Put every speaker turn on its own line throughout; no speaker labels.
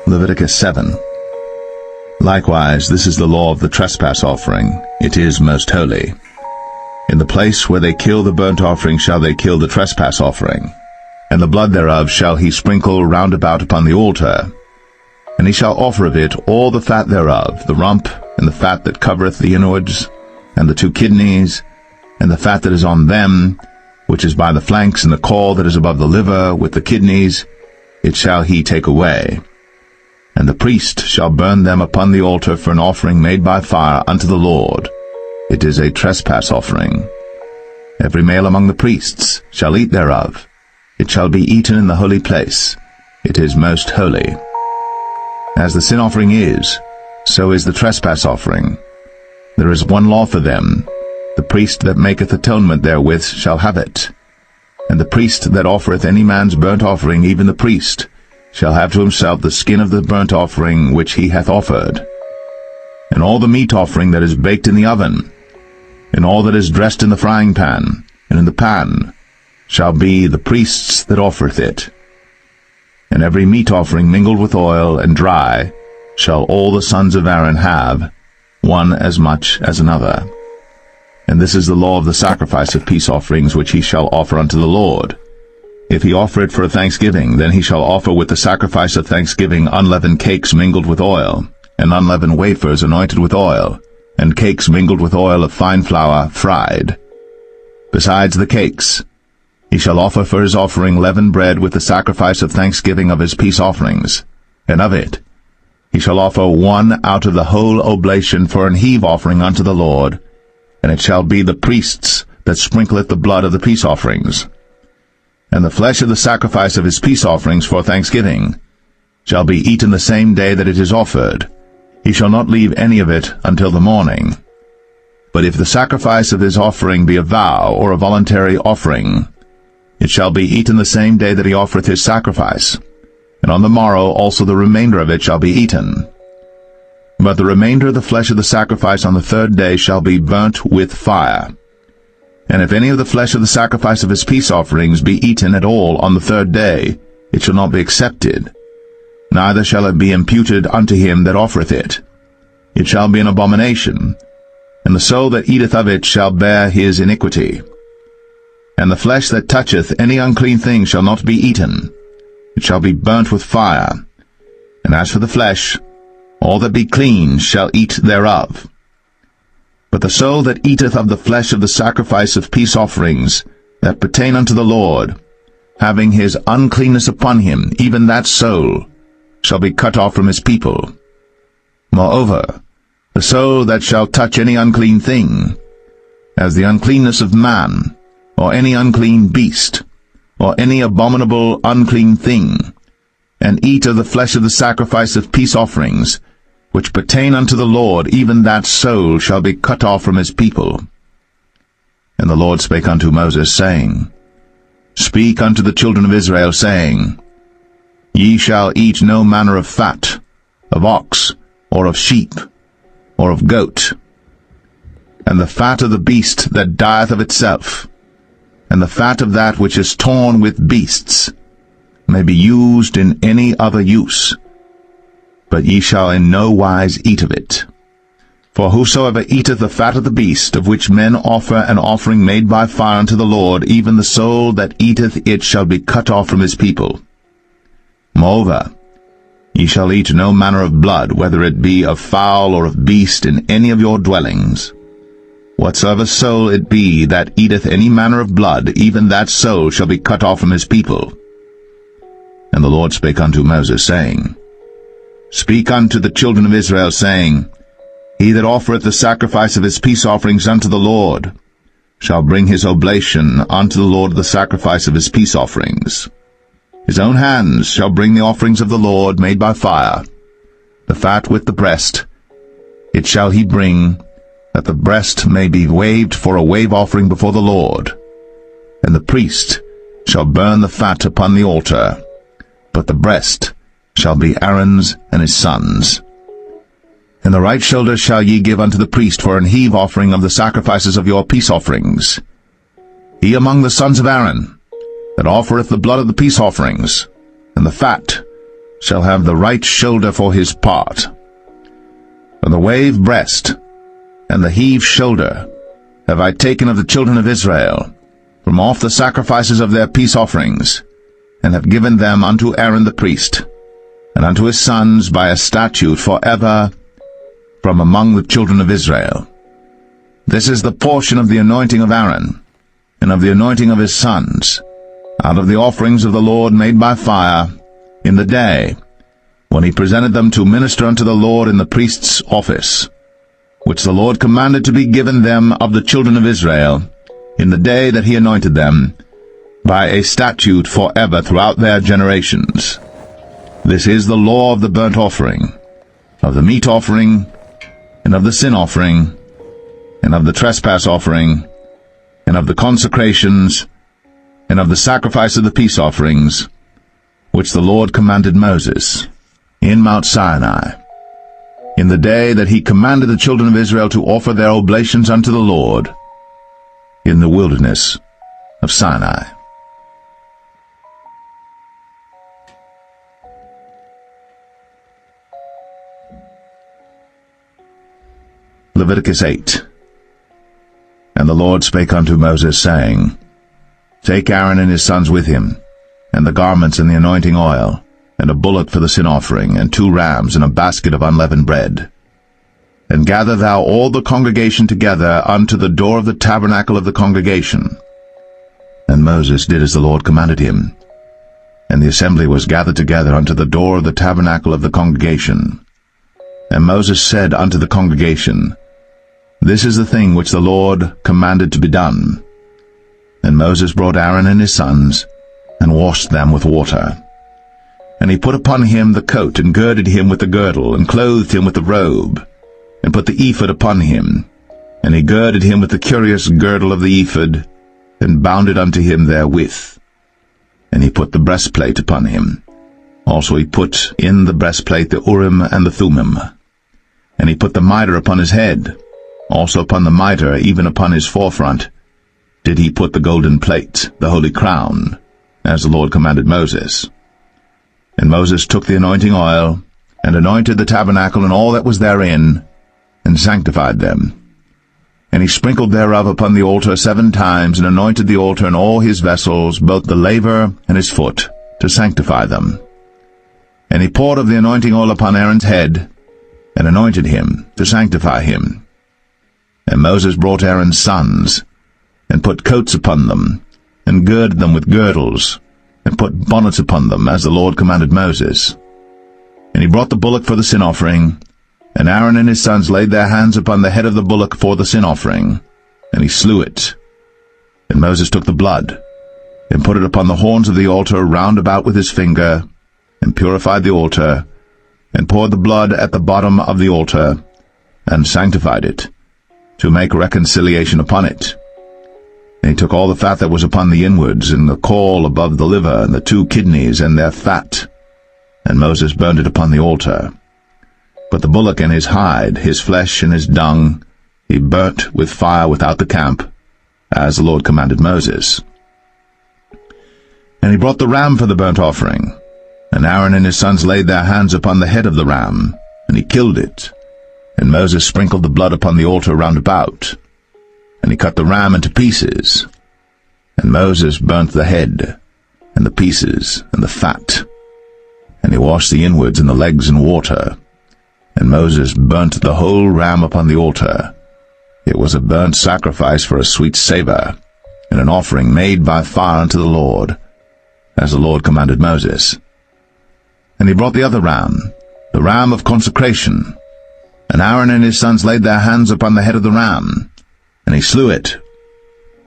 Leviticus 7. Likewise, this is the law of the trespass offering. It is most holy. In the place where they kill the burnt offering shall they kill the trespass offering, and the blood thereof shall he sprinkle round about upon the altar. And he shall offer of it all the fat thereof, the rump, and the fat that covereth the inwards, and the 2 kidneys, and the fat that is on them, which is by the flanks, and the caul that is above the liver, with the kidneys, it shall he take away. And the priest shall burn them upon the altar for an offering made by fire unto the Lord. It is a trespass offering. Every male among the priests shall eat thereof. It shall be eaten in the holy place. It is most holy. As the sin offering is, so is the trespass offering. There is one law for them. The priest that maketh atonement therewith shall have it. And the priest that offereth any man's burnt offering, even the priest, shall have to himself the skin of the burnt offering which he hath offered. And all the meat offering that is baked in the oven, and all that is dressed in the frying pan, and in the pan, shall be the priest's that offereth it. And every meat offering mingled with oil and dry shall all the sons of Aaron have, one as much as another. And this is the law of the sacrifice of peace offerings which he shall offer unto the Lord. If he offer it for a thanksgiving, then he shall offer with the sacrifice of thanksgiving unleavened cakes mingled with oil, and unleavened wafers anointed with oil, and cakes mingled with oil of fine flour fried. Besides the cakes, he shall offer for his offering leavened bread with the sacrifice of thanksgiving of his peace offerings, and of it he shall offer one out of the whole oblation for an heave offering unto the Lord, and it shall be the priest's that sprinkleth the blood of the peace offerings. And the flesh of the sacrifice of his peace offerings for thanksgiving shall be eaten the same day that it is offered. He shall not leave any of it until the morning. But if the sacrifice of his offering be a vow or a voluntary offering, it shall be eaten the same day that he offereth his sacrifice, and on the morrow also the remainder of it shall be eaten. But the remainder of the flesh of the sacrifice on the 3rd day shall be burnt with fire. And if any of the flesh of the sacrifice of his peace offerings be eaten at all on the 3rd day, it shall not be accepted, neither shall it be imputed unto him that offereth it. It shall be an abomination, and the soul that eateth of it shall bear his iniquity. And the flesh that toucheth any unclean thing shall not be eaten. It shall be burnt with fire. And as for the flesh, all that be clean shall eat thereof. But the soul that eateth of the flesh of the sacrifice of peace offerings that pertain unto the Lord, having his uncleanness upon him, even that soul shall be cut off from his people. Moreover, the soul that shall touch any unclean thing, as the uncleanness of man, or any unclean beast, or any abominable unclean thing, and eat of the flesh of the sacrifice of peace offerings, which pertain unto the Lord, even that soul shall be cut off from his people. And the Lord spake unto Moses, saying, Speak unto the children of Israel, saying, Ye shall eat no manner of fat, of ox, or of sheep, or of goat, and the fat of the beast that dieth of itself, and the fat of that which is torn with beasts, may be used in any other use. But ye shall in no wise eat of it. For whosoever eateth the fat of the beast, of which men offer an offering made by fire unto the Lord, even the soul that eateth it shall be cut off from his people. Moreover, ye shall eat no manner of blood, whether it be of fowl or of beast, in any of your dwellings. Whatsoever soul it be that eateth any manner of blood, even that soul shall be cut off from his people. And the Lord spake unto Moses, saying, Speak unto the children of Israel, saying, He that offereth the sacrifice of his peace offerings unto the Lord shall bring his oblation unto the Lord the sacrifice of his peace offerings. His own hands shall bring the offerings of the Lord made by fire, the fat with the breast. It shall he bring, that the breast may be waved for a wave offering before the Lord. And the priest shall burn the fat upon the altar, but the breast shall be Aaron's and his sons'. And the right shoulder shall ye give unto the priest for an heave offering of the sacrifices of your peace offerings. He among the sons of Aaron, that offereth the blood of the peace offerings, and the fat, shall have the right shoulder for his part. For the wave breast and the heave shoulder have I taken of the children of Israel, from off the sacrifices of their peace offerings, and have given them unto Aaron the priest, and unto his sons by a statute forever from among the children of Israel. This is the portion of the anointing of Aaron, and of the anointing of his sons, out of the offerings of the Lord made by fire, in the day when he presented them to minister unto the Lord in the priest's office, which the Lord commanded to be given them of the children of Israel, in the day that he anointed them, by a statute forever throughout their generations. This is the law of the burnt offering, of the meat offering, and of the sin offering, and of the trespass offering, and of the consecrations, and of the sacrifice of the peace offerings, which the Lord commanded Moses in Mount Sinai, in the day that he commanded the children of Israel to offer their oblations unto the Lord in the wilderness of Sinai. Leviticus 8. And the Lord spake unto Moses, saying, Take Aaron and his sons with him, and the garments and the anointing oil, and a bullock for the sin offering, and 2 rams, and a basket of unleavened bread. And gather thou all the congregation together unto the door of the tabernacle of the congregation. And Moses did as the Lord commanded him. And the assembly was gathered together unto the door of the tabernacle of the congregation. And Moses said unto the congregation, This is the thing which the Lord commanded to be done. And Moses brought Aaron and his sons, and washed them with water. And he put upon him the coat, and girded him with the girdle, and clothed him with the robe, and put the ephod upon him. And he girded him with the curious girdle of the ephod, and bound it unto him therewith. And he put the breastplate upon him. Also he put in the breastplate the Urim and the Thummim. And he put the mitre upon his head. Also upon the mitre, even upon his forefront, did he put the golden plate, the holy crown, as the Lord commanded Moses. And Moses took the anointing oil, and anointed the tabernacle and all that was therein, and sanctified them. And he sprinkled thereof upon the altar 7 times, and anointed the altar and all his vessels, both the laver and his foot, to sanctify them. And he poured of the anointing oil upon Aaron's head, and anointed him, to sanctify him. And Moses brought Aaron's sons, and put coats upon them, and girded them with girdles, and put bonnets upon them, as the Lord commanded Moses. And he brought the bullock for the sin offering, and Aaron and his sons laid their hands upon the head of the bullock for the sin offering, and he slew it. And Moses took the blood, and put it upon the horns of the altar round about with his finger, and purified the altar, and poured the blood at the bottom of the altar, and sanctified it, to make reconciliation upon it. And he took all the fat that was upon the inwards, and the caul above the liver, and the 2 kidneys, and their fat, and Moses burned it upon the altar. But the bullock and his hide, his flesh and his dung, he burnt with fire without the camp, as the Lord commanded Moses. And he brought the ram for the burnt offering, and Aaron and his sons laid their hands upon the head of the ram, and he killed it. And Moses sprinkled the blood upon the altar round about. And he cut the ram into pieces. And Moses burnt the head, and the pieces, and the fat. And he washed the inwards and the legs in water. And Moses burnt the whole ram upon the altar. It was a burnt sacrifice for a sweet savour, and an offering made by fire unto the Lord, as the Lord commanded Moses. And he brought the other ram, the ram of consecration. And Aaron and his sons laid their hands upon the head of the ram, and he slew it.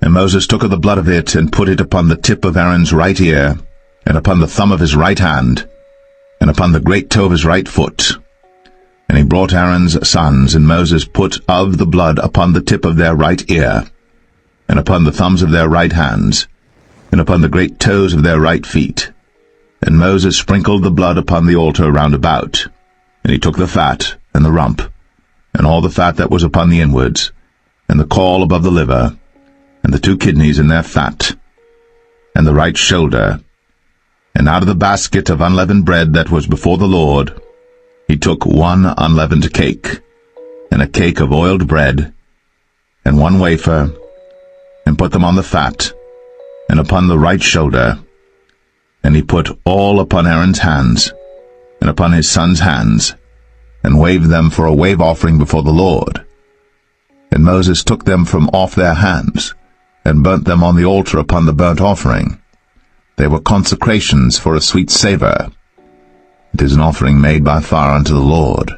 And Moses took of the blood of it, and put it upon the tip of Aaron's right ear, and upon the thumb of his right hand, and upon the great toe of his right foot. And he brought Aaron's sons, and Moses put of the blood upon the tip of their right ear, and upon the thumbs of their right hands, and upon the great toes of their right feet. And Moses sprinkled the blood upon the altar round about. And he took the fat, and the rump, and all the fat that was upon the inwards, and the caul above the liver, and the 2 kidneys and their fat, and the right shoulder, And out of the basket of unleavened bread that was before the Lord, he took 1 unleavened cake, and a cake of oiled bread, and 1 wafer, and put them on the fat, and upon the right shoulder. And he put all upon Aaron's hands, and upon his sons' hands, and waved them for a wave offering before the Lord. And Moses took them from off their hands, and burnt them on the altar upon the burnt offering. They were consecrations for a sweet savour. It is an offering made by fire unto the Lord.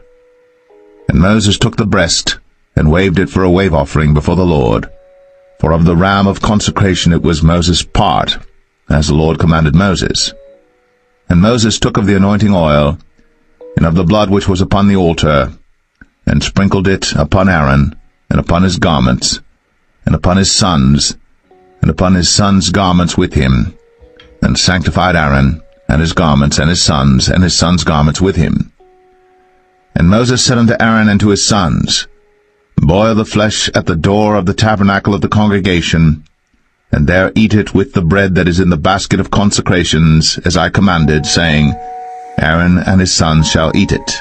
And Moses took the breast, and waved it for a wave offering before the Lord. For of the ram of consecration it was Moses' part, as the Lord commanded Moses. And Moses took of the anointing oil, and of the blood which was upon the altar, and sprinkled it upon Aaron, and upon his garments, and upon his sons, and upon his sons' garments with him, and sanctified Aaron, and his garments, and his sons' garments with him. And Moses said unto Aaron and to his sons, Boil the flesh at the door of the tabernacle of the congregation, and there eat it with the bread that is in the basket of consecrations, as I commanded, saying, Aaron and his sons shall eat it.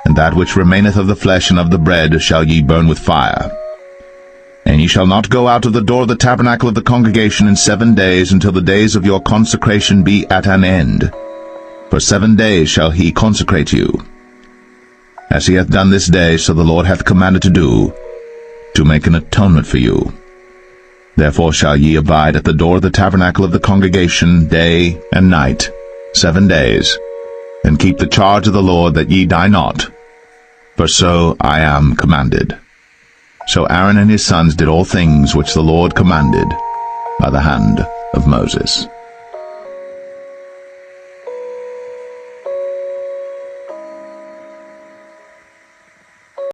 And that which remaineth of the flesh and of the bread shall ye burn with fire. And ye shall not go out of the door of the tabernacle of the congregation in 7 days, until the days of your consecration be at an end. For 7 days shall he consecrate you. As he hath done this day, so the Lord hath commanded to do, to make an atonement for you. Therefore shall ye abide at the door of the tabernacle of the congregation day and night, 7 days, and keep the charge of the Lord, that ye die not. For so I am commanded. So Aaron and his sons did all things which the Lord commanded by the hand of Moses.